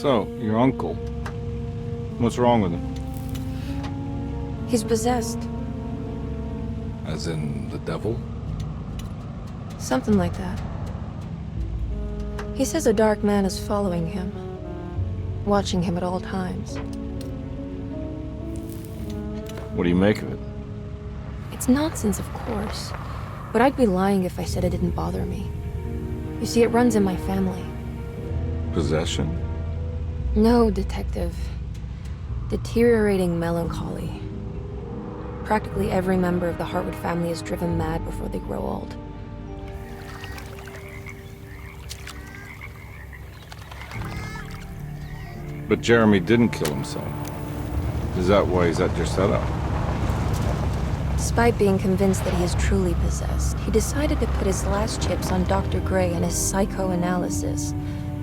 So, your uncle. What's wrong with him? He's possessed. As in the devil? Something like that. He says a dark man is following him, watching him at all times. What do you make of it? It's nonsense, of course, but I'd be lying if I said it didn't bother me. You see, it runs in my family. Possession? No, Detective. Deteriorating melancholy. Practically every member of the Hartwood family is driven mad before they grow old. But Jeremy didn't kill himself. Is that why he's at your setup? Despite being convinced that he is truly possessed, he decided to put his last chips on Dr. Gray and his psychoanalysis,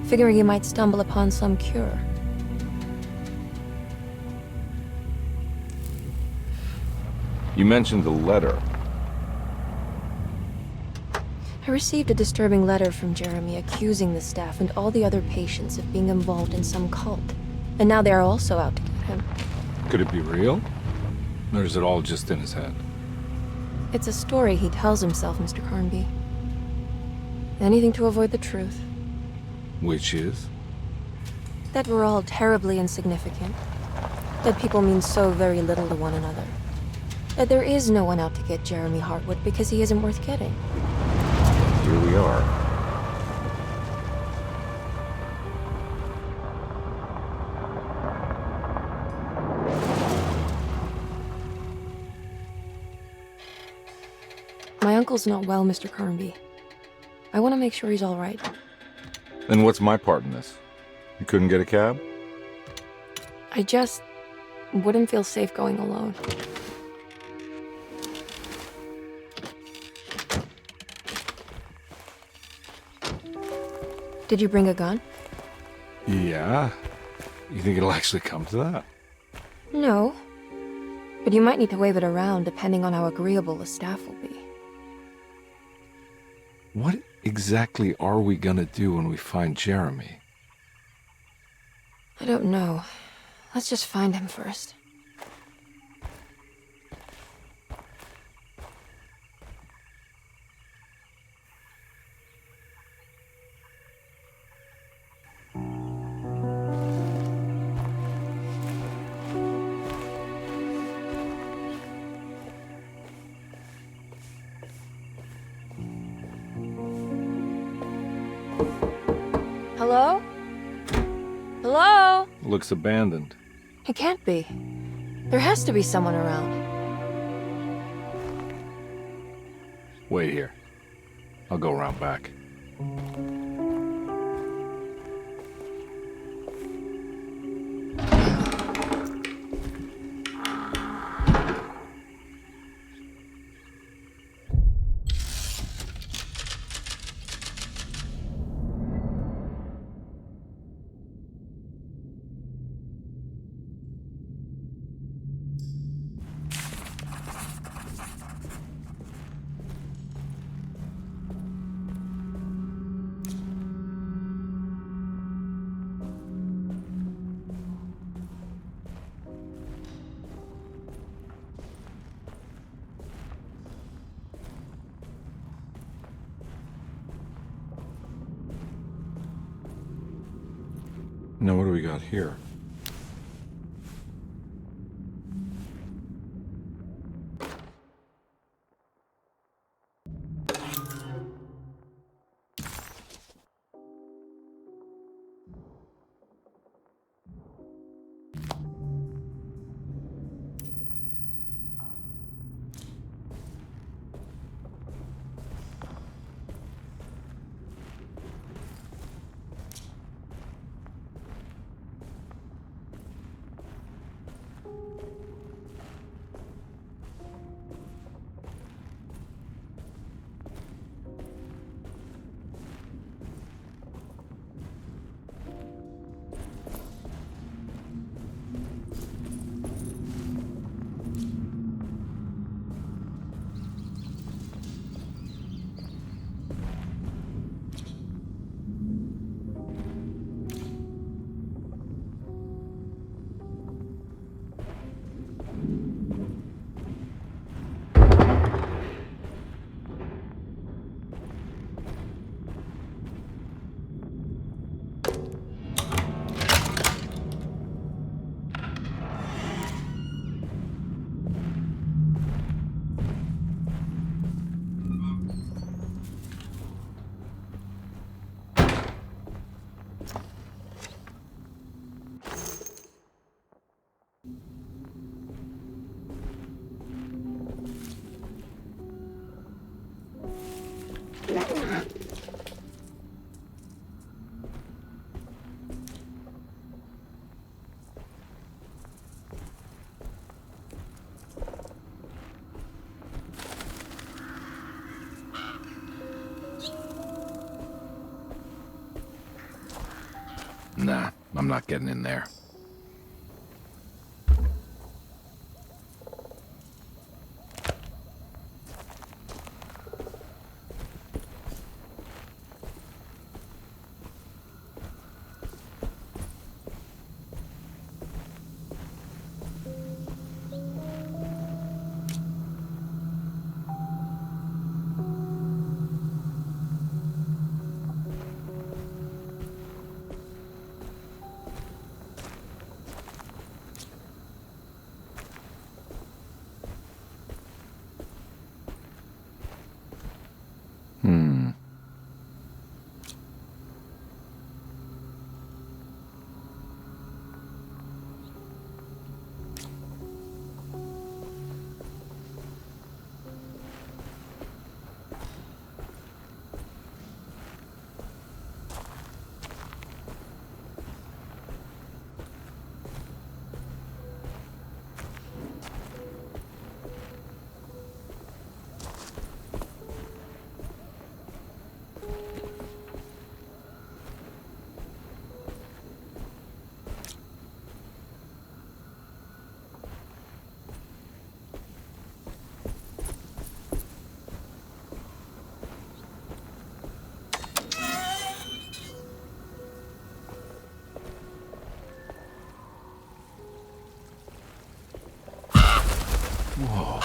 figuring he might stumble upon some cure. You mentioned the letter. I received a disturbing letter from Jeremy accusing the staff and all the other patients of being involved in some cult. And now they are also out to get him. Could it be real? Or is it all just in his head? It's a story he tells himself, Mr. Carnby. Anything to avoid the truth. Which is? That we're all terribly insignificant. That people mean so very little to one another. That there is no one out to get Jeremy Hartwood because he isn't worth getting. Here we are. My uncle's not well, Mr. Carnby. I want to make sure he's all right. Then what's my part in this? You couldn't get a cab? I just wouldn't feel safe going alone. Did you bring a gun? Yeah. You think it'll actually come to that? No. But you might need to wave it around depending on how agreeable the staff will be. What exactly are we gonna do when we find Jeremy? I don't know. Let's just find him first. Hello? Hello? Looks abandoned. It can't be. There has to be someone around. Wait here. I'll go around back. Now what do we got here? Nah, I'm not getting in there. Whoa.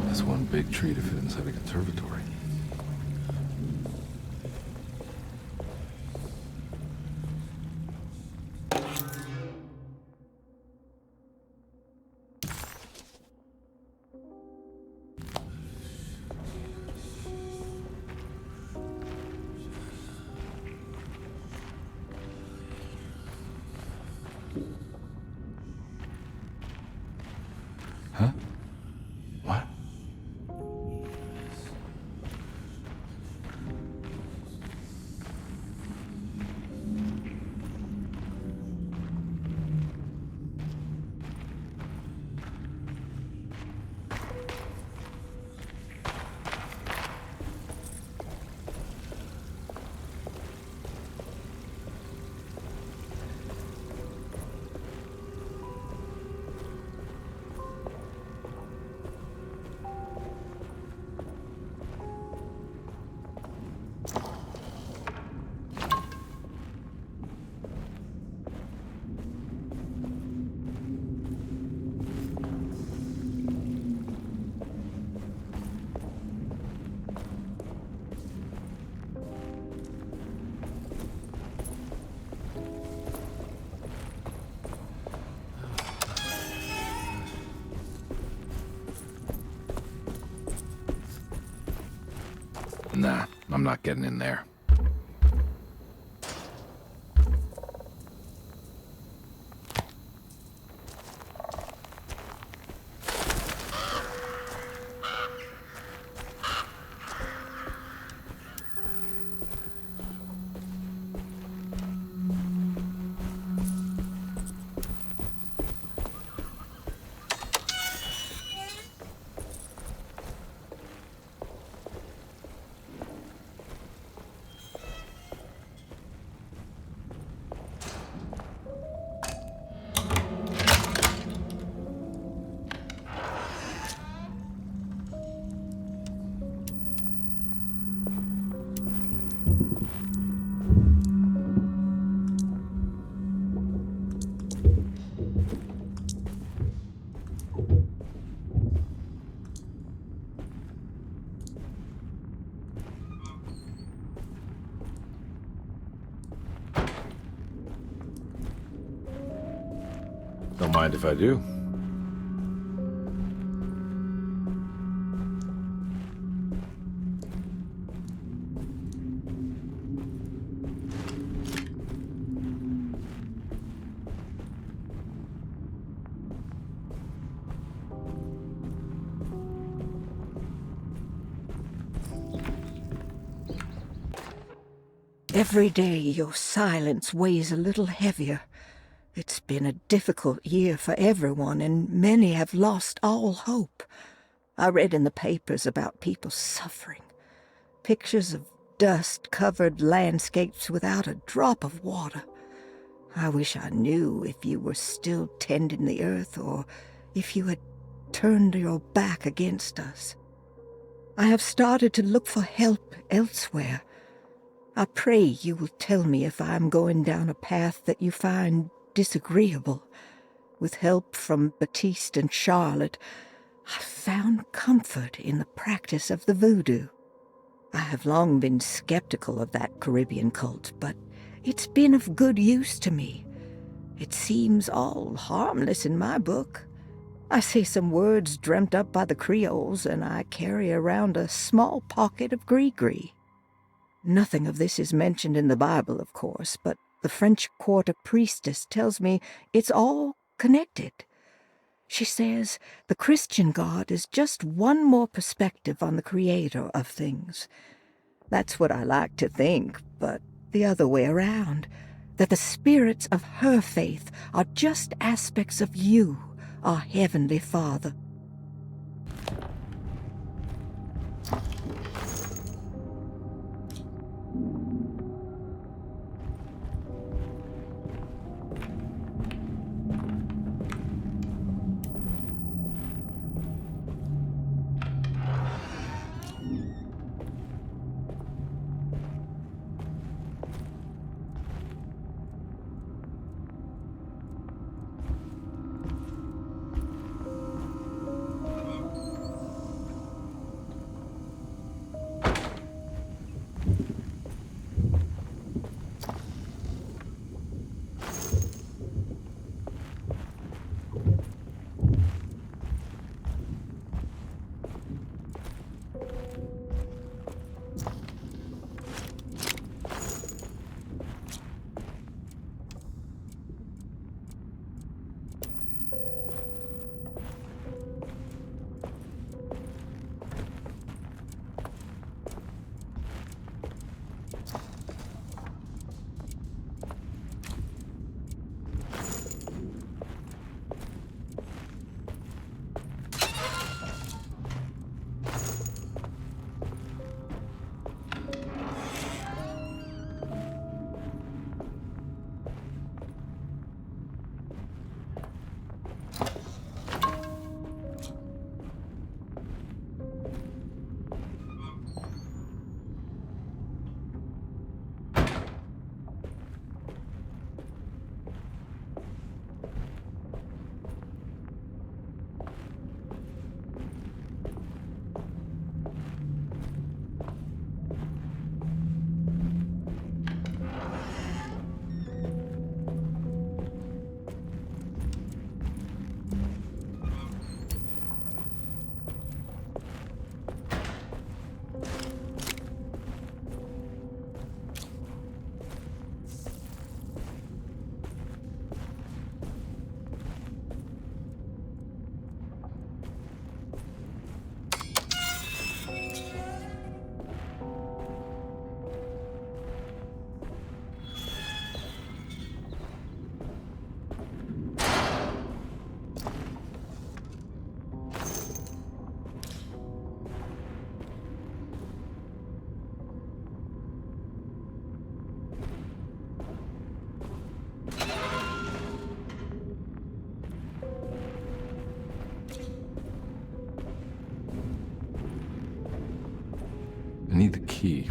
That's one big tree to fit inside a conservatory. Huh? What? Nah, I'm not getting in there. Don't mind if I do. Every day your silence weighs a little heavier. It's been a difficult year for everyone, and many have lost all hope. I read in the papers about people suffering. Pictures of dust-covered landscapes without a drop of water. I wish I knew if you were still tending the earth or if you had turned your back against us. I have started to look for help elsewhere. I pray you will tell me if I am going down a path that you find disagreeable. With help from Baptiste and Charlotte, I found comfort in the practice of the voodoo. I have long been skeptical of that Caribbean cult, but it's been of good use to me. It seems all harmless in my book. I say some words dreamt up by the Creoles, and I carry around a small pocket of gris-gris. Nothing of this is mentioned in the Bible, of course, but the French Quarter priestess tells me it's all connected. She says the Christian God is just one more perspective on the creator of things. That's what I like to think, but the other way around, that the spirits of her faith are just aspects of you, our Heavenly Father. I need the key.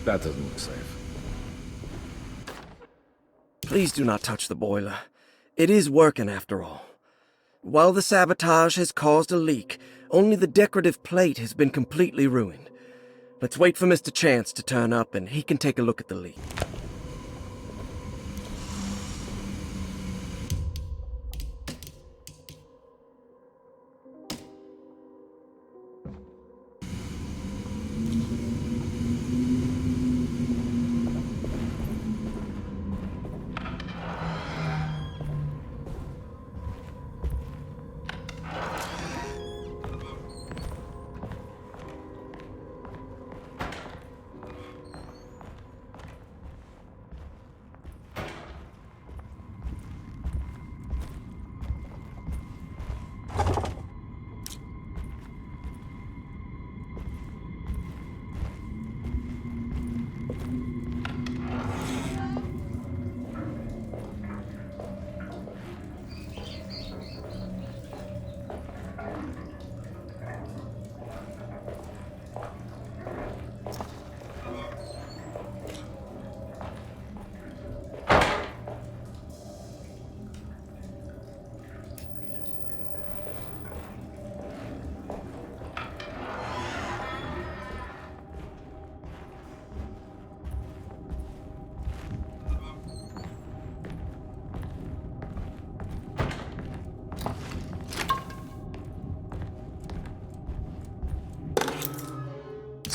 That doesn't look safe. Please do not touch the boiler. It is working after all. While the sabotage has caused a leak, only the decorative plate has been completely ruined. Let's wait for Mr. Chance to turn up and he can take a look at the leak.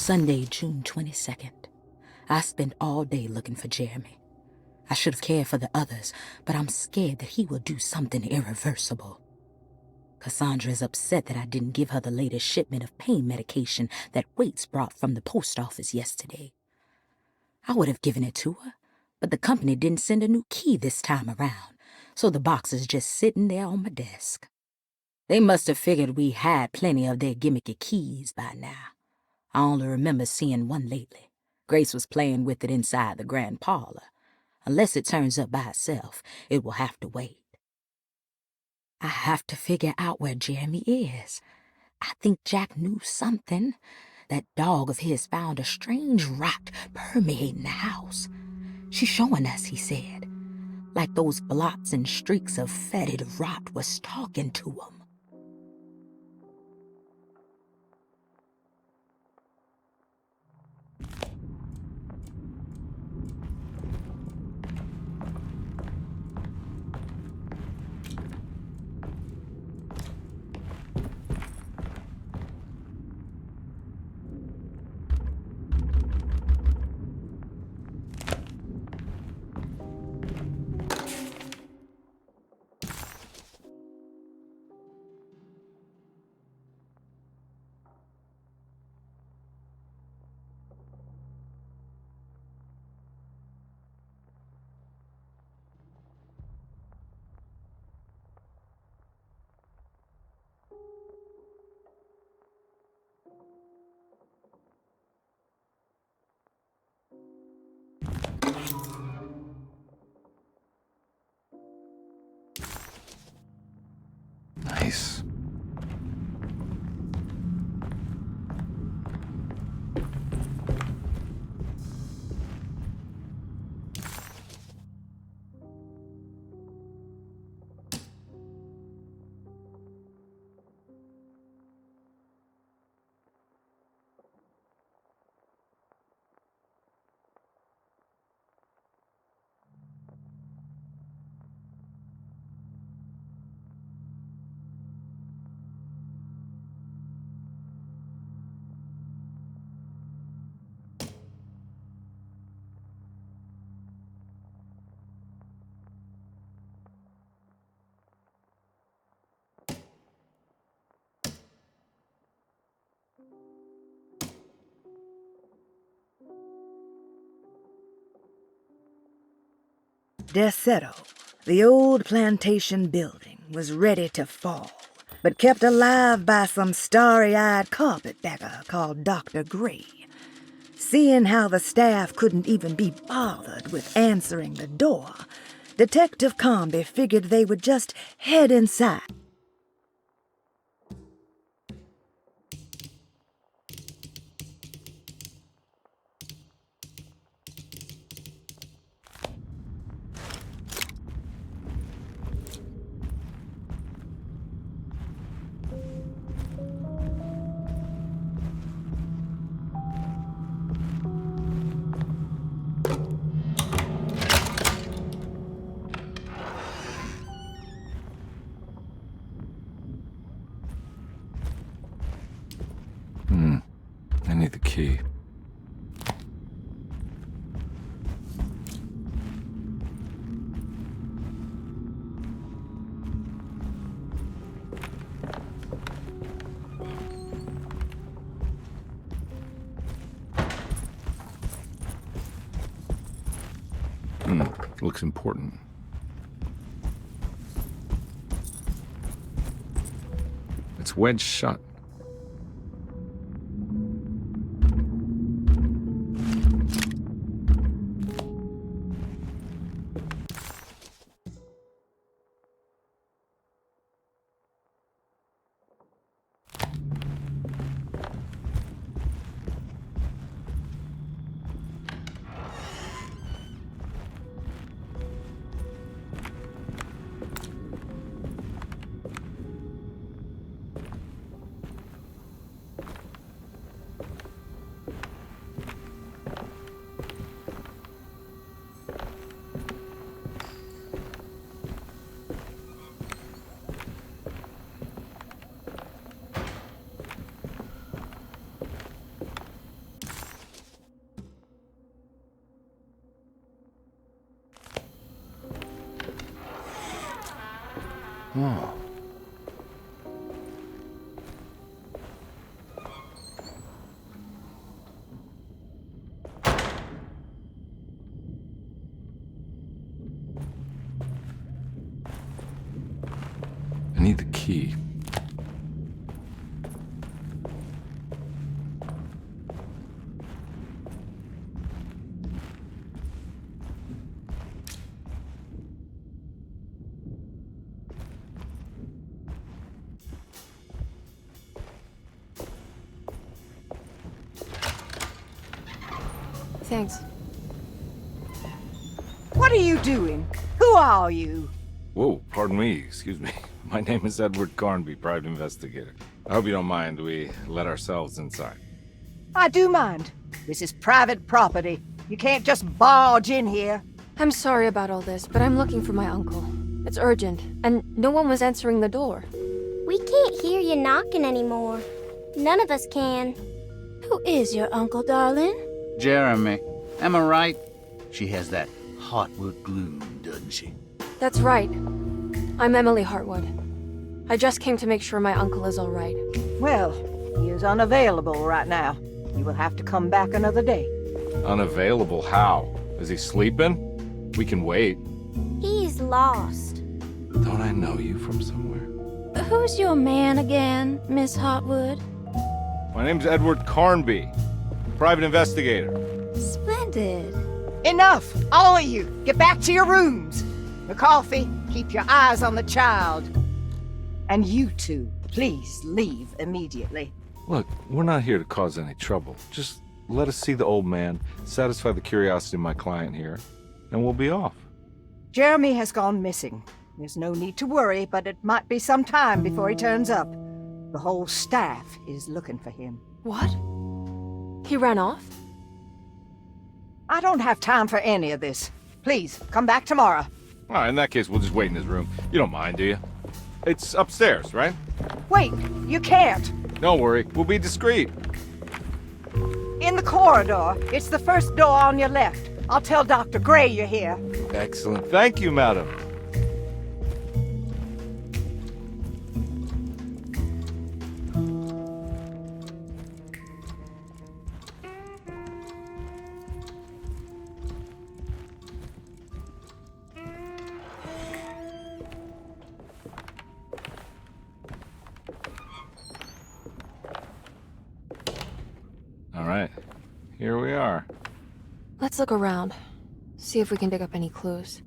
Sunday, June 22nd. I spent all day looking for Jeremy. I should have cared for the others, but I'm scared that he will do something irreversible. Cassandra is upset that I didn't give her the latest shipment of pain medication that Waits brought from the post office yesterday. I would have given it to her, but the company didn't send a new key this time around, so the box is just sitting there on my desk. They must have figured we had plenty of their gimmicky keys by now. I only remember seeing one lately. Grace was playing with it inside the grand parlor. Unless it turns up by itself, it will have to wait. I have to figure out where Jeremy is. I think Jack knew something. That dog of his found a strange rot permeating the house. She's showing us, he said. Like those blots and streaks of fetid rot was talking to him. Nice. Deseto, the old plantation building, was ready to fall, but kept alive by some starry-eyed carpetbagger called Dr. Gray. Seeing how the staff couldn't even be bothered with answering the door, Detective Comby figured they would just head inside. I need the key. Looks important. It's wedged shut. Oh. I need the key. Thanks. What are you doing? Who are you? Whoa, pardon me, excuse me. My name is Edward Carnby, private investigator. I hope you don't mind we let ourselves inside. I do mind. This is private property. You can't just barge in here. I'm sorry about all this, but I'm looking for my uncle. It's urgent, and no one was answering the door. We can't hear you knocking anymore. None of us can. Who is your uncle, darling? Jeremy. Am I right? She has that Heartwood gloom, doesn't she? That's right. I'm Emily Hartwood. I just came to make sure my uncle is all right. Well, he is unavailable right now. You will have to come back another day. Unavailable how? Is he sleeping? We can wait. He's lost. Don't I know you from somewhere? Who's your man again, Miss Hartwood? My name's Edward Carnby, private investigator. Splendid. Enough! All of you! Get back to your rooms! McCarthy, keep your eyes on the child. And you two, please leave immediately. Look, we're not here to cause any trouble. Just let us see the old man, satisfy the curiosity of my client here, and we'll be off. Jeremy has gone missing. There's no need to worry, but it might be some time before he turns up. The whole staff is looking for him. What? He ran off? I don't have time for any of this. Please, come back tomorrow. All right, in that case, we'll just wait in his room. You don't mind, do you? It's upstairs, right? Wait, you can't. Don't worry, we'll be discreet. In the corridor. It's the first door on your left. I'll tell Dr. Gray you're here. Excellent. Thank you, madam. All right, here we are. Let's look around. See if we can dig up any clues.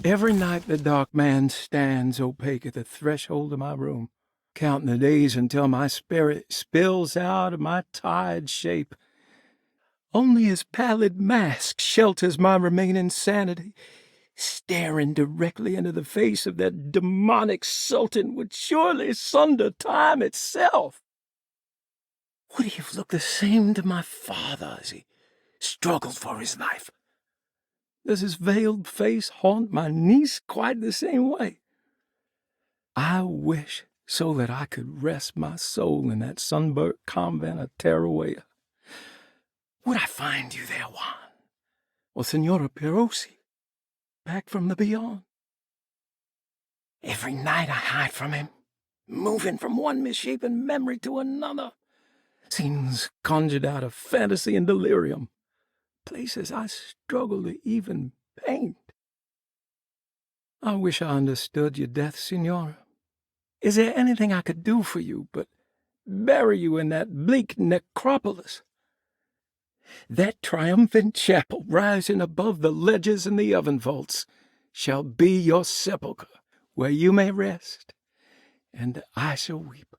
Every night the dark man stands opaque at the threshold of my room, counting the days until my spirit spills out of my tired shape. Only his pallid mask shelters my remaining sanity. Staring directly into the face of that demonic sultan would surely sunder time itself. Would he have looked the same to my father as he struggled for his life? Does his veiled face haunt my niece quite the same way? I wish so that I could rest my soul in that sunburnt convent of Teruel. Would I find you there, Juan? Or Senora Perosi, back from the beyond? Every night I hide from him, moving from one misshapen memory to another. Scenes conjured out of fantasy and delirium. Places I struggle to even paint. I wish I understood your death, Senora. Is there anything I could do for you but bury you in that bleak necropolis? That triumphant chapel rising above the ledges and the oven vaults shall be your sepulchre, where you may rest, and I shall weep.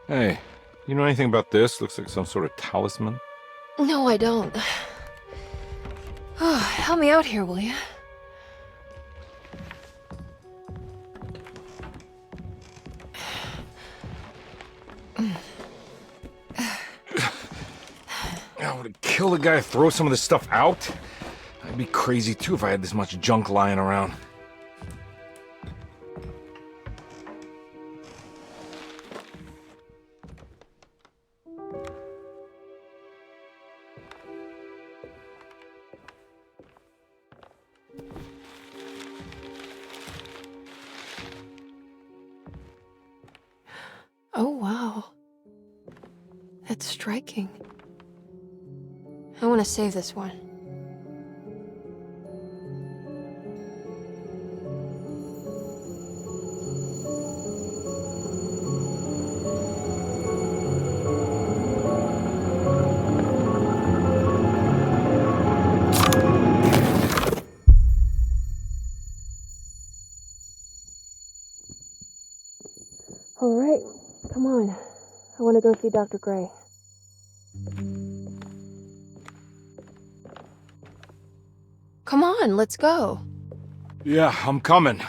Hey, you know anything about this? Looks like some sort of talisman. No, I don't. Oh, help me out here, will you? I would kill the guy to throw some of this stuff out. I'd be crazy too if I had this much junk lying around. Oh, wow. That's striking. I want to save this one. to go see Dr. Gray. Come on, let's go. Yeah, I'm coming.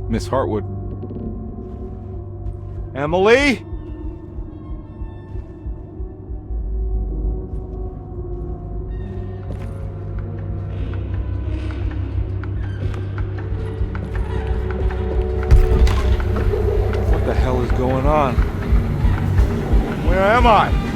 Miss Hartwood. Emily? What the hell is going on? Where am I?